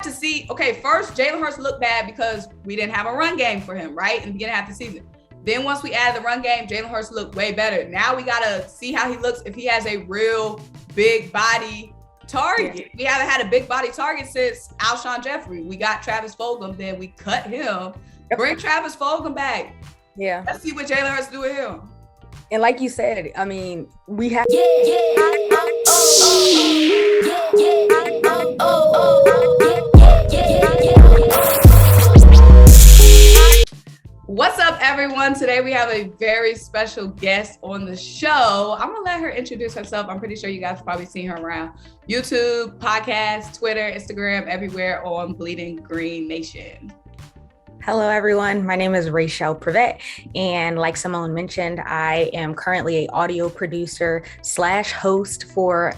to see, okay, first Jalen Hurts looked bad because we didn't have a run game for him, right? In the beginning of the season. Then once we added the run game, Jalen Hurts looked way better. Now we got to see how he looks if he has a real big body target. Yeah. We haven't had a big body target since Alshon Jeffrey. We got Travis Fulgham, then we cut him. Bring Travis Fulgham back. Yeah. Let's see what Jalen Hurts do with him. And like you said, I mean, we have. What's up, everyone? Today we have a very special guest on the show. I'm gonna let her introduce herself. I'm pretty sure you guys have probably seen her around YouTube, podcasts, Twitter, Instagram, everywhere on Bleeding Green Nation. Hello, everyone. My name is RAICHELE PRIVETTE. And like Symone mentioned, I am currently an audio producer / host for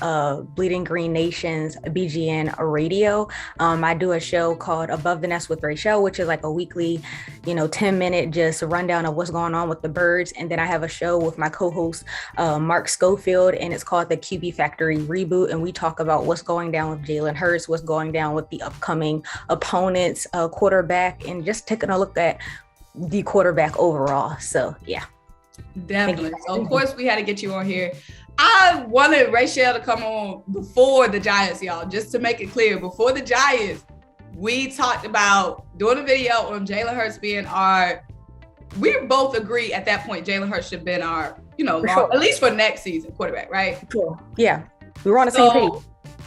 Bleeding Green Nation's BGN radio. I do a show called Above the Nest with RAICHELE, which is like a weekly, 10-minute just rundown of what's going on with the birds. And then I have a show with my co-host, Mark Schofield, and it's called the QB Factory Reboot. And we talk about what's going down with Jalen Hurts, what's going down with the upcoming opponents, quarterback, and just taking a look at the quarterback overall. So yeah, definitely. So of course we had to get you on here. I wanted RAICHELE to come on before the Giants, y'all, just to make it clear. Before the Giants, we talked about doing a video on Jalen Hurts being we both agree at that point Jalen Hurts should have been our, at least for next season quarterback, right? Sure. Yeah, we were on the same page.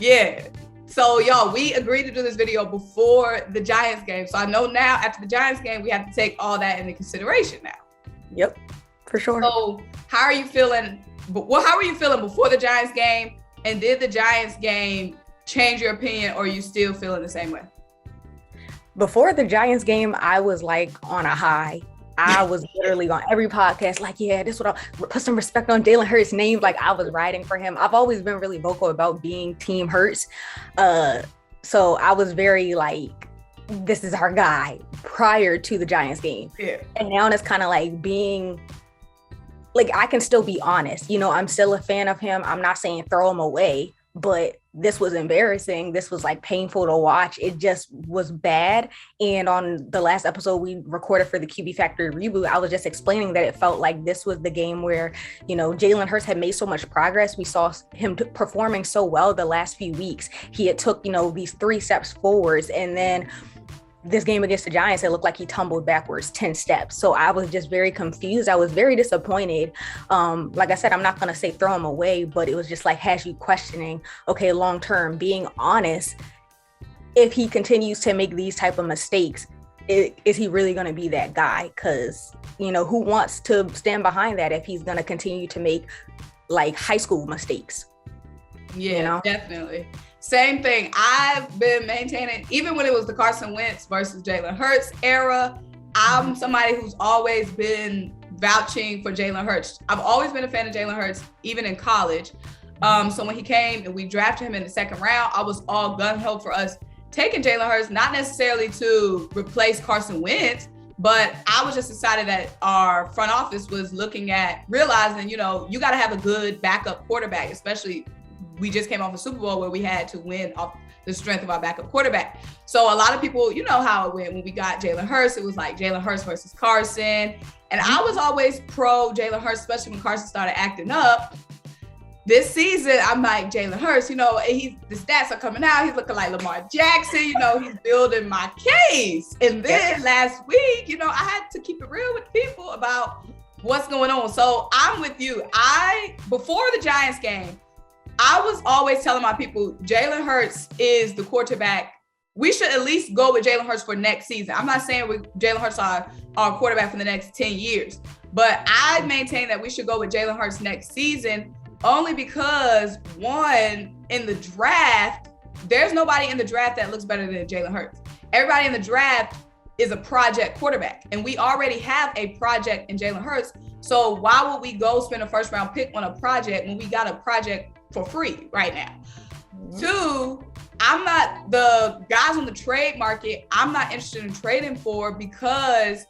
Yeah. So y'all, we agreed to do this video before the Giants game. So I know now after the Giants game, we have to take all that into consideration now. Yep, for sure. So how are you feeling? Well, how were you feeling before the Giants game? And did the Giants game change your opinion, or are you still feeling the same way? Before the Giants game, I was like on a high. I was literally on every podcast, like, yeah, this would put some respect on Jalen Hurts' name. Like, I was riding for him. I've always been really vocal about being Team Hurts. So I was very like, this is our guy prior to the Giants game. Yeah. And now it's kind of like being like, I can still be honest. I'm still a fan of him. I'm not saying throw him away, but this was embarrassing. This was like painful to watch. It just was bad. And on the last episode we recorded for the QB Factory Reboot, I was just explaining that it felt like this was the game where, Jalen Hurts had made so much progress. We saw him performing so well the last few weeks. He had took, these 3 steps forwards, and then this game against the Giants, it looked like he tumbled backwards 10 steps. So I was just very confused. I was very disappointed. Like I said, I'm not going to say throw him away, but it was just like, has you questioning, okay, long term, being honest, if he continues to make these type of mistakes, is he really going to be that guy? Because, who wants to stand behind that if he's going to continue to make like high school mistakes? Yeah, definitely. Same thing. I've been maintaining, even when it was the Carson Wentz versus Jalen Hurts era, I'm somebody who's always been vouching for Jalen Hurts. I've always been a fan of Jalen Hurts, even in college. So when he came and we drafted him in the 2nd round, I was all gung-ho for us taking Jalen Hurts, not necessarily to replace Carson Wentz, but I was just excited that our front office was looking at realizing, you got to have a good backup quarterback, especially we just came off a Super Bowl where we had to win off the strength of our backup quarterback. So a lot of people, how it went when we got Jalen Hurts. It was like Jalen Hurts versus Carson. And I was always pro Jalen Hurts, especially when Carson started acting up. This season, I'm like, Jalen Hurts, the stats are coming out. He's looking like Lamar Jackson. He's building my case. And then last week, I had to keep it real with people about what's going on. So I'm with you. Before the Giants game, I was always telling my people, Jalen Hurts is the quarterback. We should at least go with Jalen Hurts for next season. I'm not saying Jalen Hurts are our quarterback for the next 10 years, but I maintain that we should go with Jalen Hurts next season only because, one, in the draft, there's nobody in the draft that looks better than Jalen Hurts. Everybody in the draft is a project quarterback, and we already have a project in Jalen Hurts. So why would we go spend a 1st-round pick on a project when we got a project for free right now? 2, I'm not the guys on the trade market. I'm not interested in trading for, because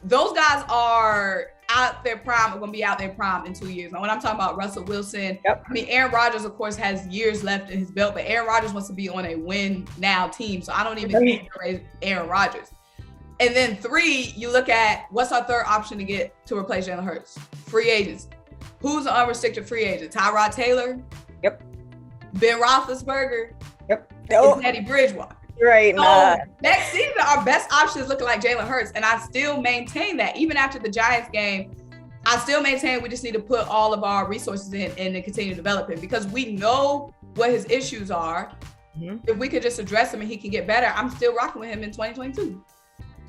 those guys are out their prime are going to be out their prime in 2 years. Now, when I'm talking about Russell Wilson, I mean, Aaron Rodgers, of course, has years left in his belt, but Aaron Rodgers wants to be on a win now team. So I don't even think Aaron Rodgers. And then 3, you look at what's our third option to get to replace Jalen Hurts? Free agents. Who's an unrestricted free agent? Tyrod Taylor? Yep. Ben Roethlisberger? Yep. It's Teddy Bridgewater. Right. So next season, our best option is looking like Jalen Hurts. And I still maintain that. Even after the Giants game, I still maintain we just need to put all of our resources in and continue to develop him because we know what his issues are. If we could just address him and he can get better, I'm still rocking with him in 2022.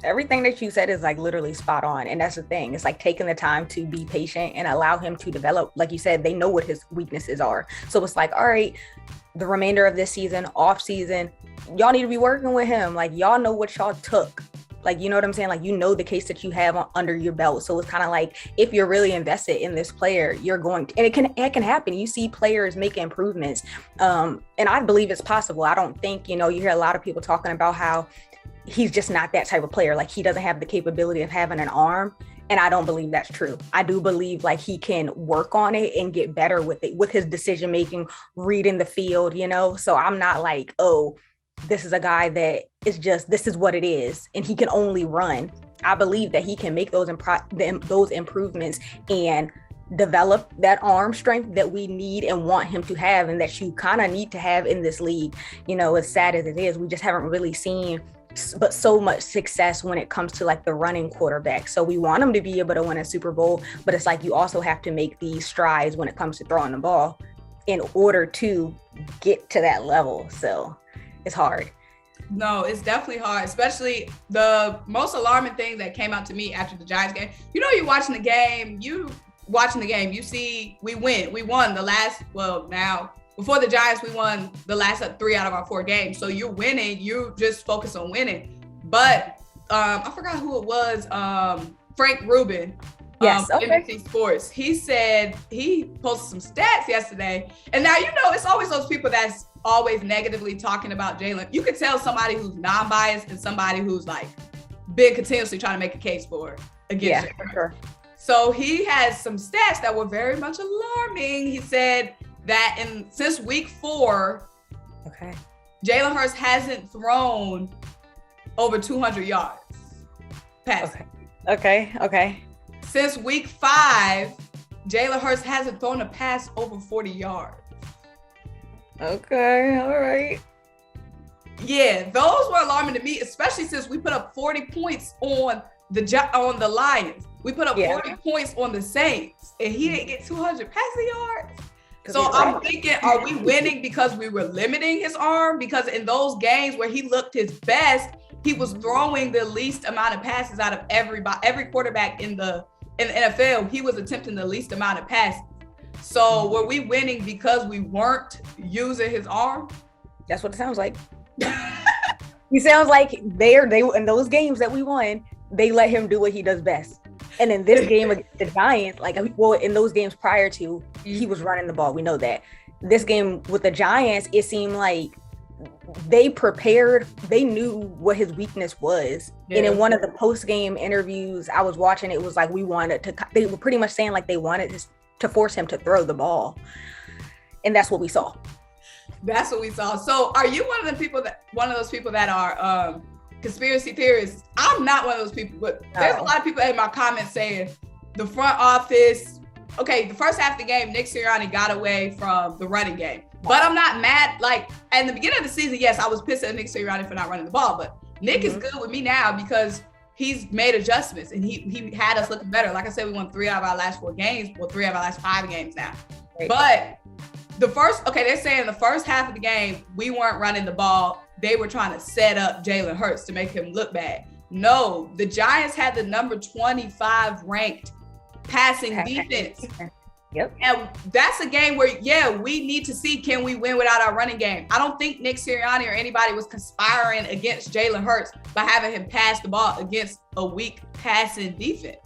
Everything that you said is like literally spot on. And that's the thing. It's like taking the time to be patient and allow him to develop. Like you said, they know what his weaknesses are. So it's like, all right, the remainder of this season, off season, y'all need to be working with him. Like, y'all know what y'all took. Like, you know what I'm saying? Like, you know the case that you have under your belt. So it's kind of like, if you're really invested in this player, you're going to, and it can happen. You see players make improvements. And I believe it's possible. I don't think, you hear a lot of people talking about how he's just not that type of player. Like, he doesn't have the capability of having an arm. And I don't believe that's true. I do believe like he can work on it and get better with it, with his decision-making, reading the field, So I'm not like, oh, this is a guy that is just, this is what it is. And he can only run. I believe that he can make those improvements and develop that arm strength that we need and want him to have, and that you kind of need to have in this league. As sad as it is, we just haven't really seen but so much success when it comes to like the running quarterback. So we want him to be able to win a Super Bowl, but it's like you also have to make these strides when it comes to throwing the ball in order to get to that level. So it's hard. No, it's definitely hard, especially the most alarming thing that came out to me after the Giants game. You're watching the game, you see we won the last, now before the Giants, we won the last 3 out of our 4 games. So you're winning. You just focus on winning. But I forgot who it was. Frank Rubin, NBC Sports. He said he posted some stats yesterday. And now, it's always those people that's always negatively talking about Jalen. You could tell somebody who's non-biased and somebody who's like been continuously trying to make a case for it against Jalen. Sure. So he has some stats that were very much alarming. He said that since week 4, Jalen Hurts hasn't thrown over 200 yards passing. Okay. Since week 5, Jalen Hurts hasn't thrown a pass over 40 yards. Okay, all right. Yeah, those were alarming to me, especially since we put up 40 points on the Lions. We put up 40 points on the Saints, and he didn't get 200 passing yards. So I'm thinking, are we winning because we were limiting his arm? Because in those games where he looked his best, he was throwing the least amount of passes out of every quarterback in the NFL. He was attempting the least amount of passes. So were we winning because we weren't using his arm? That's what it sounds like. He sounds like they in those games that we won, they let him do what he does best. And in this game against the Giants, in those games prior to, he was running the ball. We know that. This game with the Giants, it seemed like they prepared. They knew what his weakness was. Yeah. And in one of the post-game interviews I was watching, it was like they were pretty much saying like they wanted to force him to throw the ball. And that's what we saw. That's what we saw. So are you one of those people that are conspiracy theorists? I'm not one of those people, but there's a lot of people in my comments saying the front office, the first half of the game, Nick Sirianni got away from the running game. But I'm not mad. Like, at the beginning of the season, yes, I was pissed at Nick Sirianni for not running the ball, but Nick is good with me now because he's made adjustments and he had us looking better. Like I said, we won 3 out of our last 4 games, 3 out of our last 5 games now. Right. But they're saying the first half of the game, we weren't running the ball. They were trying to set up Jalen Hurts to make him look bad. No, the Giants had the number 25 ranked passing defense. Yep. And that's a game where, we need to see, can we win without our running game? I don't think Nick Sirianni or anybody was conspiring against Jalen Hurts by having him pass the ball against a weak passing defense.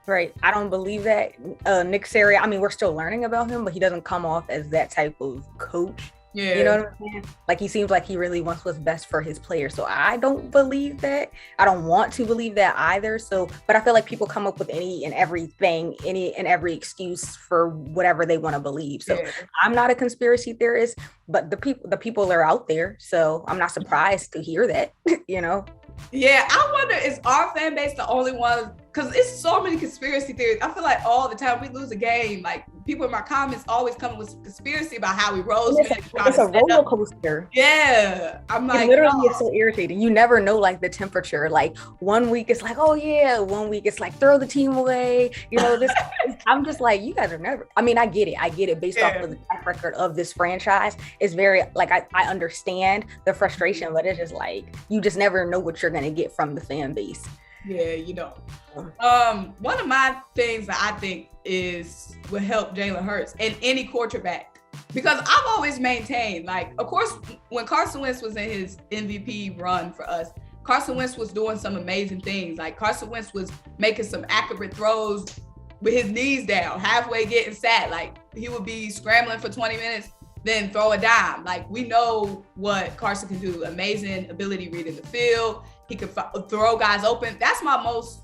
Right. I don't believe that. Nick Sirianni, we're still learning about him, but he doesn't come off as that type of coach. Yeah. You know what I'm saying? Like, he seems like he really wants what's best for his players. So I don't believe that. I don't want to believe that either. So, but I feel like people come up with any and everything, any and every excuse for whatever they want to believe. So I'm not a conspiracy theorist, but the people are out there. So I'm not surprised to hear that, you know? Yeah, I wonder, is our fan base the only one? Because it's so many conspiracy theories. I feel like all the time we lose a game, like people in my comments always come with conspiracy about how we Roseman. It's a roller coaster. Yeah, I'm like, literally, it's so irritating. You never know, like, the temperature. Like, one week it's like, oh yeah, one week it's like, throw the team away. You know, this. I'm just like, you guys are never. I mean, I get it based off of the track record of this franchise. It's very, like, I understand the frustration, but it's just like, you just never know what you're gonna get from the fan base. Yeah, you know. One of my things that I think will help Jalen Hurts and any quarterback, because I've always maintained, like, of course, when Carson Wentz was in his MVP run for us, Carson Wentz was doing some amazing things. Like, Carson Wentz was making some accurate throws with his knees down, halfway getting sat. Like, he would be scrambling for 20 minutes, then throw a dime. Like, we know what Carson can do. Amazing ability reading the field. He could throw guys open. That's my most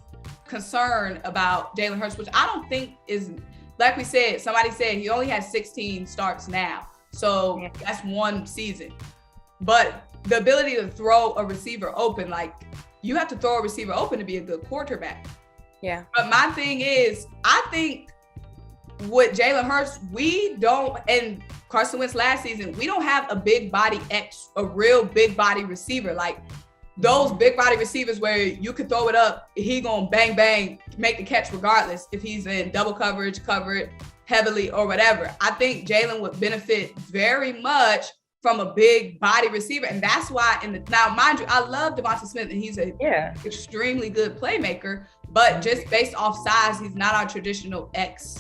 concern about Jalen Hurts, which I don't think is, like we said, somebody said he only has 16 starts now. So that's one season. But the ability to throw a receiver open, like, you have to throw a receiver open to be a good quarterback. Yeah. But my thing is, I think with Jalen Hurts, we don't, and Carson Wentz last season, we don't have a big body a real big body receiver. Like, those big body receivers where you could throw it up, he gonna bang, bang, make the catch regardless if he's in double coverage, covered heavily or whatever. I think Jalen would benefit very much from a big body receiver. And that's why now, mind you, I love Devonta Smith and he's a extremely good playmaker, but just based off size, he's not our traditional X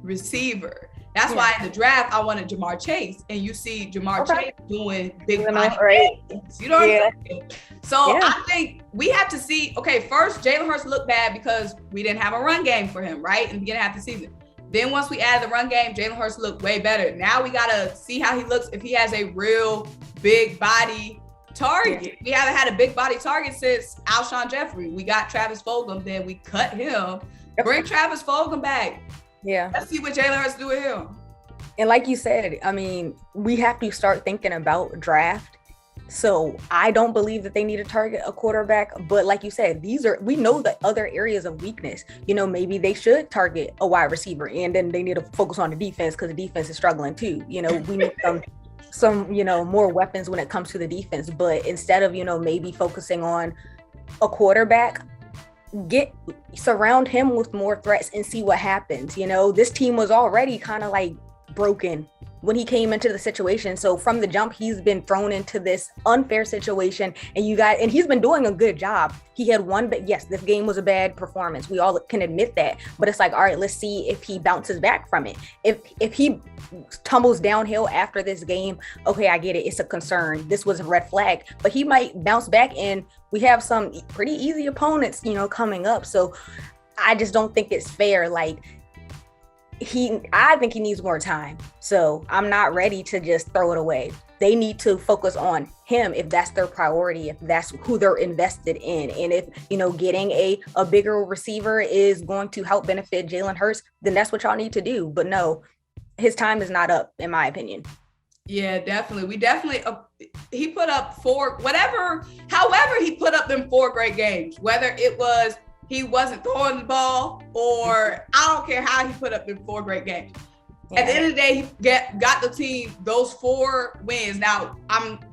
receiver. That's why in the draft, I wanted Jamar Chase. And you see Jamar Chase doing big body things. You know what I'm saying? So I think we have to see, okay, first, Jalen Hurts looked bad because we didn't have a run game for him, right? In the beginning of the season. Then once we added the run game, Jalen Hurts looked way better. Now we got to see how he looks if he has a real big body target. We haven't had a big body target since Alshon Jeffrey. We got Travis Fulgham, then we cut him. Bring Travis Fulgham back. Yeah. Let's see what Jalen Hurts do with him. And like you said, I mean, we have to start thinking about draft. So I don't believe that they need to target a quarterback. But like you said, we know the other areas of weakness. You know, maybe they should target a wide receiver and then they need to focus on the defense because the defense is struggling too. You know, we need some, you know, more weapons when it comes to the defense. But instead of, you know, maybe focusing on a quarterback, surround him with more threats and see what happens. You know, this team was already kind of like broken when he came into the situation. So from the jump, he's been thrown into this unfair situation, and he's been doing a good job. He had one, but yes, this game was a bad performance. We all can admit that, but it's like, all right, let's see if he bounces back from it. If he tumbles downhill after this game, okay, I get it. It's a concern. This was a red flag, but he might bounce back, and we have some pretty easy opponents, you know, coming up. So I just don't think it's fair. Like, I think he needs more time. So I'm not ready to just throw it away. They need to focus on him if that's their priority, if that's who they're invested in. And if, you know, getting a bigger receiver is going to help benefit Jalen Hurts, then that's what y'all need to do. But no, his time is not up, in my opinion. Yeah, definitely. He put up however he put up them 4 great games, whether it was he wasn't throwing the ball, or I don't care how he put up the 4 great games. Yeah. At the end of the day, he got the team those 4 wins. Now,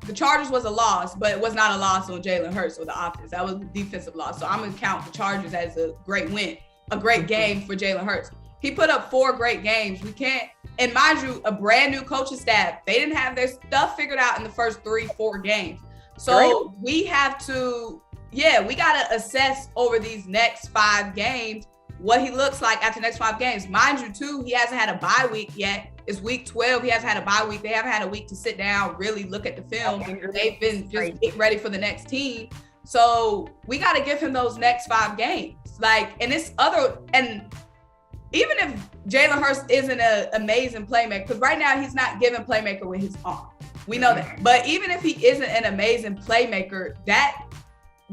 the Chargers was a loss, but it was not a loss on Jalen Hurts or the offense. That was a defensive loss. So I'm going to count the Chargers as a great win, a great game for Jalen Hurts. He put up 4 great games. We can't, and mind you, a brand new coaching staff, they didn't have their stuff figured out in the first 3-4 games. So we have to, we got to assess over these next 5 games what he looks like after the next 5 games. Mind you, too, he hasn't had a bye week yet. It's week 12. He hasn't had a bye week. They haven't had a week to sit down, really look at the film. They've been just getting ready for the next team. So we got to give him those next 5 games. Like, and even if Jalen Hurts isn't an amazing playmaker, because right now he's not giving playmaker with his arm. We know that. But even if he isn't an amazing playmaker, that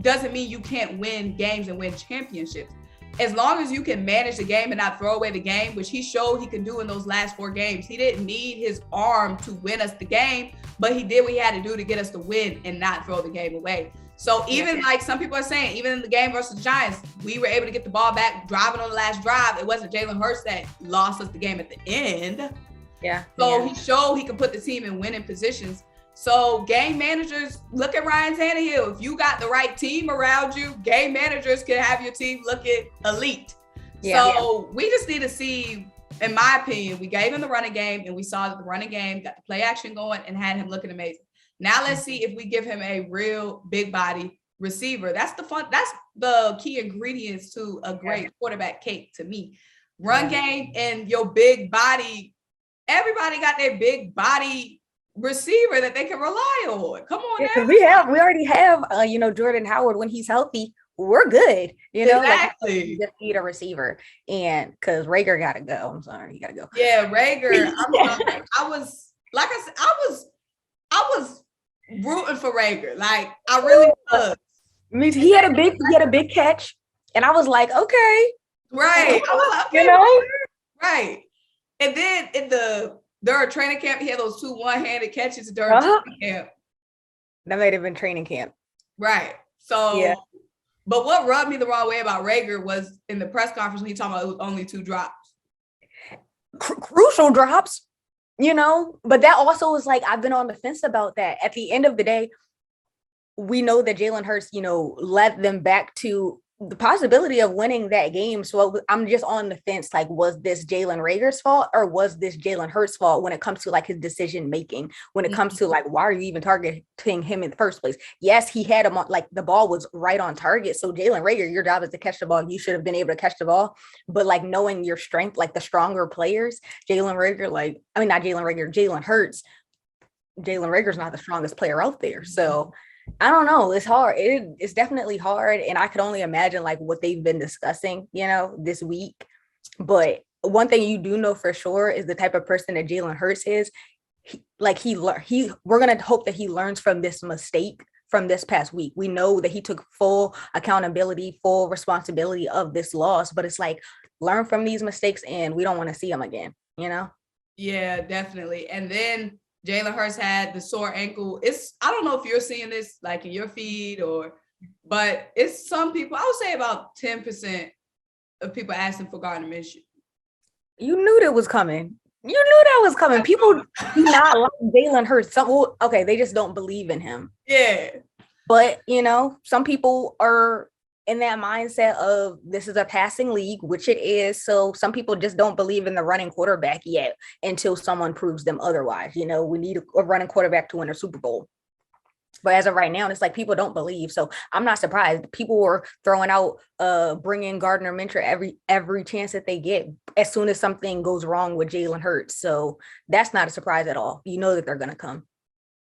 doesn't mean you can't win games and win championships. As long as you can manage the game and not throw away the game, which he showed he could do in those last 4 games. He didn't need his arm to win us the game, but he did what he had to do to get us to win and not throw the game away. So even like some people are saying, even in the game versus the Giants, we were able to get the ball back, driving on the last drive. It wasn't Jalen Hurts that lost us the game at the end. Yeah. So he showed he could put the team in winning positions. So game managers, look at Ryan Tannehill. If you got the right team around you, game managers can have your team looking elite. We just need to see, in my opinion, we gave him the running game and we saw that the running game got the play action going and had him looking amazing. Now let's see if we give him a real big body receiver. That's the key ingredients to a great quarterback cake to me. Run game and your big body. Everybody got their big body receiver that they can rely on. Come on, because we already have Jordan Howard when he's healthy. We're good, exactly. Like, just need a receiver, and because Rager gotta go. I'm sorry, he gotta go. Yeah, Rager. I was rooting for Rager. Like I really was. I mean, he had a big catch, and I was like, okay, right. I was like, okay, right. And then during training camp, he had those 2 one-handed catches during training camp. That might have been training camp. Right. So, but what rubbed me the wrong way about Rager was in the press conference when he talked about it was only 2 drops. Crucial drops, but that also was like, I've been on the fence about that. At the end of the day, we know that Jalen Hurts, led them back to the possibility of winning that game. So I'm just on the fence. Like, was this Jalen Rager's fault or was this Jalen Hurts' fault when it comes to like his decision making, when it comes to like, why are you even targeting him in the first place? Yes, he had him on, like the ball was right on target. So Jalen Rager, your job is to catch the ball. You should have been able to catch the ball, but like knowing your strength, like the stronger players, Jalen Hurts, Jalen Rager's not the strongest player out there. So I don't know. It's hard. It's definitely hard. And I could only imagine like what they've been discussing, this week. But one thing you do know for sure is the type of person that Jalen Hurts is. We're going to hope that he learns from this mistake from this past week. We know that he took full accountability, full responsibility of this loss, but it's like, learn from these mistakes and we don't want to see them again, Yeah, definitely. And then Jalen Hurts had the sore ankle. I don't know if you're seeing this like in your feed but it's some people, I would say about 10% of people asking for Gardner Minshew. You knew that was coming. People do not like Jalen Hurts. They just don't believe in him. Yeah. But, some people are in that mindset of this is a passing league, which it is. So some people just don't believe in the running quarterback yet until someone proves them otherwise. We need a running quarterback to win a Super Bowl. But as of right now, it's like people don't believe. So I'm not surprised. People were throwing out, bringing Gardner Minshew every chance that they get as soon as something goes wrong with Jalen Hurts. So that's not a surprise at all. You know that they're going to come.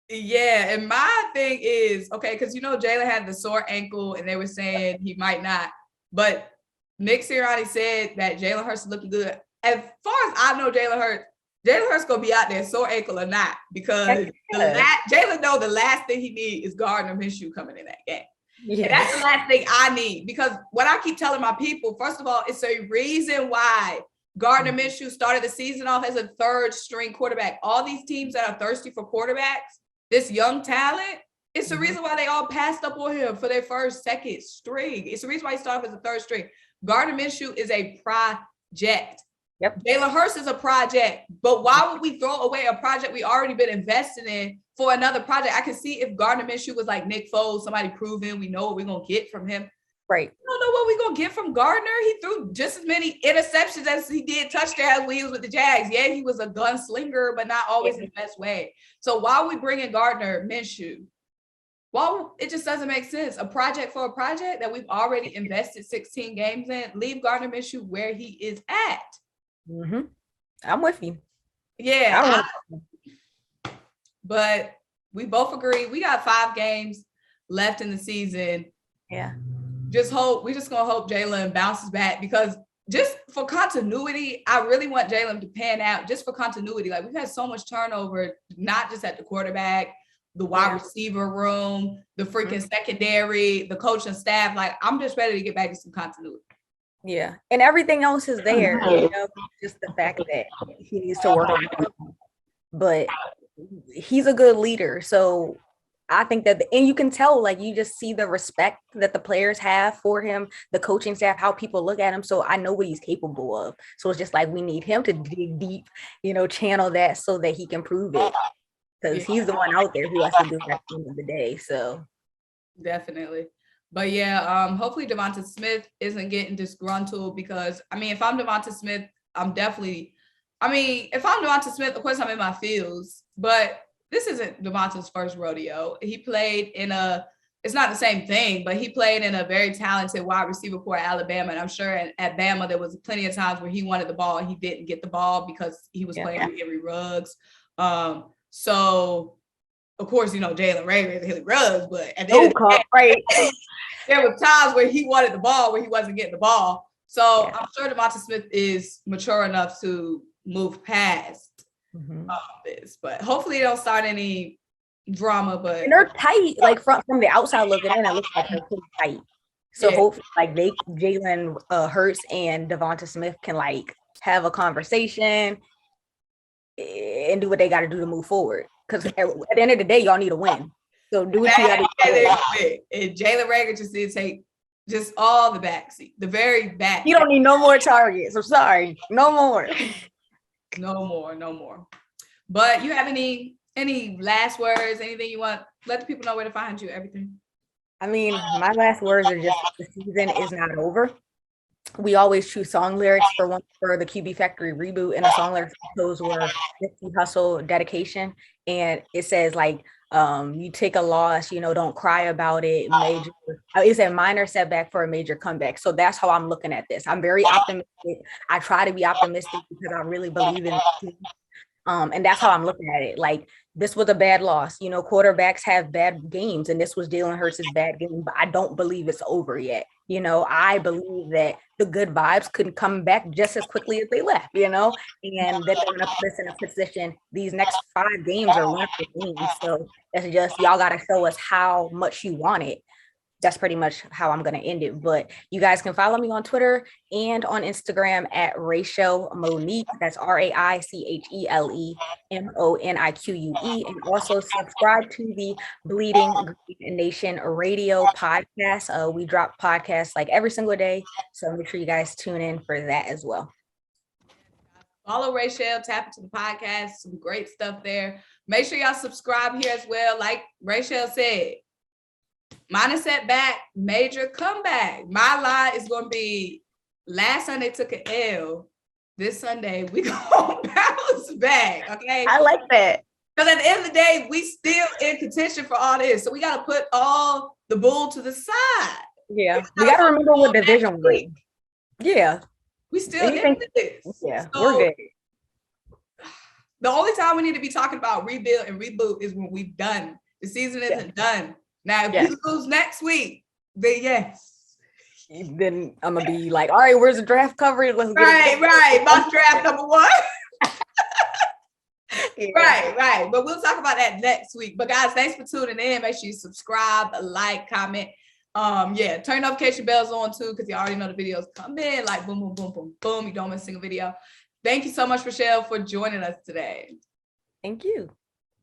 Yeah, and my thing is, because Jalen had the sore ankle and they were saying he might not, but Nick Sirianni said that Jalen Hurts is looking good. As far as I know, Jalen Hurts gonna be out there, sore ankle or not, because Jalen know the last thing he needs is Gardner Minshew coming in that game. Yeah. And that's the last thing I need, because what I keep telling my people, first of all, it's a reason why Gardner Minshew started the season off as a 3rd string quarterback. All these teams that are thirsty for quarterbacks, this young talent, it's the reason why they all passed up on him for their 1st, 2nd string. It's the reason why he started as a 3rd string. Gardner Minshew is a project. Yep. Jalen Hurts is a project. But why would we throw away a project we already been investing in for another project? I can see if Gardner Minshew was like Nick Foles, somebody proven, we know what we're going to get from him. Right. We don't know what we're going to get from Gardner. He threw just as many interceptions as he did touchdowns when he was with the Jags. Yeah, he was a gunslinger, but not always in the best way. So why are we bringing Gardner Minshew? Well, it just doesn't make sense. A project for a project that we've already invested 16 games in. Leave Gardner Minshew where he is at. Mm-hmm. I'm with you. Yeah. But we both agree. We got 5 games left in the season. Yeah. We're just gonna hope Jalen bounces back, because just for continuity, I really want Jalen to pan out just for continuity. Like we've had so much turnover, not just at the quarterback, the wide receiver room, the freaking secondary, the coaching staff. Like I'm just ready to get back to some continuity. Yeah, and everything else is there. You know, just the fact that he needs to work on it. But he's a good leader, so I think that, and you can tell, like you just see the respect that the players have for him, the coaching staff, how people look at him. So I know what he's capable of. So it's just like we need him to dig deep, you know, channel that so that he can prove it, because he's the one out there who has to do that at the end of the day. So definitely. But yeah, hopefully Devonta Smith isn't getting disgruntled, because I mean, if I'm Devonta Smith, I'm definitely, if I'm Devonta Smith, of course I'm in my feels, but this isn't Devonta's first rodeo. He played in it's not the same thing, but he played in a very talented wide receiver corps at Alabama. And I'm sure at Bama, there was plenty of times where he wanted the ball and he didn't get the ball because he was playing with Henry Ruggs. So of course, you know, Jalen Reagor is Henry Ruggs, but at the end of the day, there were times where he wanted the ball, where he wasn't getting the ball. So I'm sure Devonta Smith is mature enough to move past this, but hopefully they don't start any drama. But and they're tight, like from the outside looking in, it looks like they're pretty tight. So hopefully, like Jalen Hurts and Devonta Smith can like have a conversation and do what they got to do to move forward. Because at the end of the day, y'all need a win. So do what you got to do. And Jalen Reagor just did take just all the backseat, the very back. You don't need no more targets. I'm sorry, no more. No more. But you have any last words, anything you want? Let the people know where to find you, everything. I mean, my last words are just the season is not over. We always choose song lyrics for the QB Factory reboot, and the song lyrics those were hustle, dedication, and it says like you take a loss, you know, don't cry about it. It's a minor setback for a major comeback. So that's how I'm looking at this. I'm very optimistic. I try to be optimistic because I really believe in it. And that's how I'm looking at it. Like, this was a bad loss. You know, quarterbacks have bad games, and this was Jalen Hurts' bad game, but I don't believe it's over yet. You know, I believe that the good vibes couldn't come back just as quickly as they left, you know, and that they're going to put us in a position. These next 5 games are wonderful games. So that's just, y'all got to show us how much you want it. That's pretty much how I'm going to end it. But you guys can follow me on Twitter and on Instagram at Rachele Monique. That's RAICHELE MONIQUE. And also subscribe to the Bleeding Green Nation radio podcast. We drop podcasts like every single day. So make sure you guys tune in for that as well. Follow Rachele, tap into the podcast, some great stuff there. Make sure y'all subscribe here as well. Like Rachele said, minor setback, major comeback. My lie is going to be last Sunday took an L. This Sunday, we going to bounce back, okay? I like that. Because at the end of the day, we still in contention for all this. So we got to put all the bull to the side. Yeah, we got to remember what division we're in. Yeah. We still in this. Yeah, so we're good. The only time we need to be talking about rebuild and reboot is when we've done. The season isn't done. Now, if we lose next week, then yes. Then I'm going to be like, all right, where's the draft coverage? Let's get it. Right. My draft number 1. Right. But we'll talk about that next week. But guys, thanks for tuning in. Make sure you subscribe, like, comment. Turn notification bells on too, because you already know the videos come in like boom, boom, boom, boom, boom. You don't miss a single video. Thank you so much, Rachele, for joining us today. Thank you.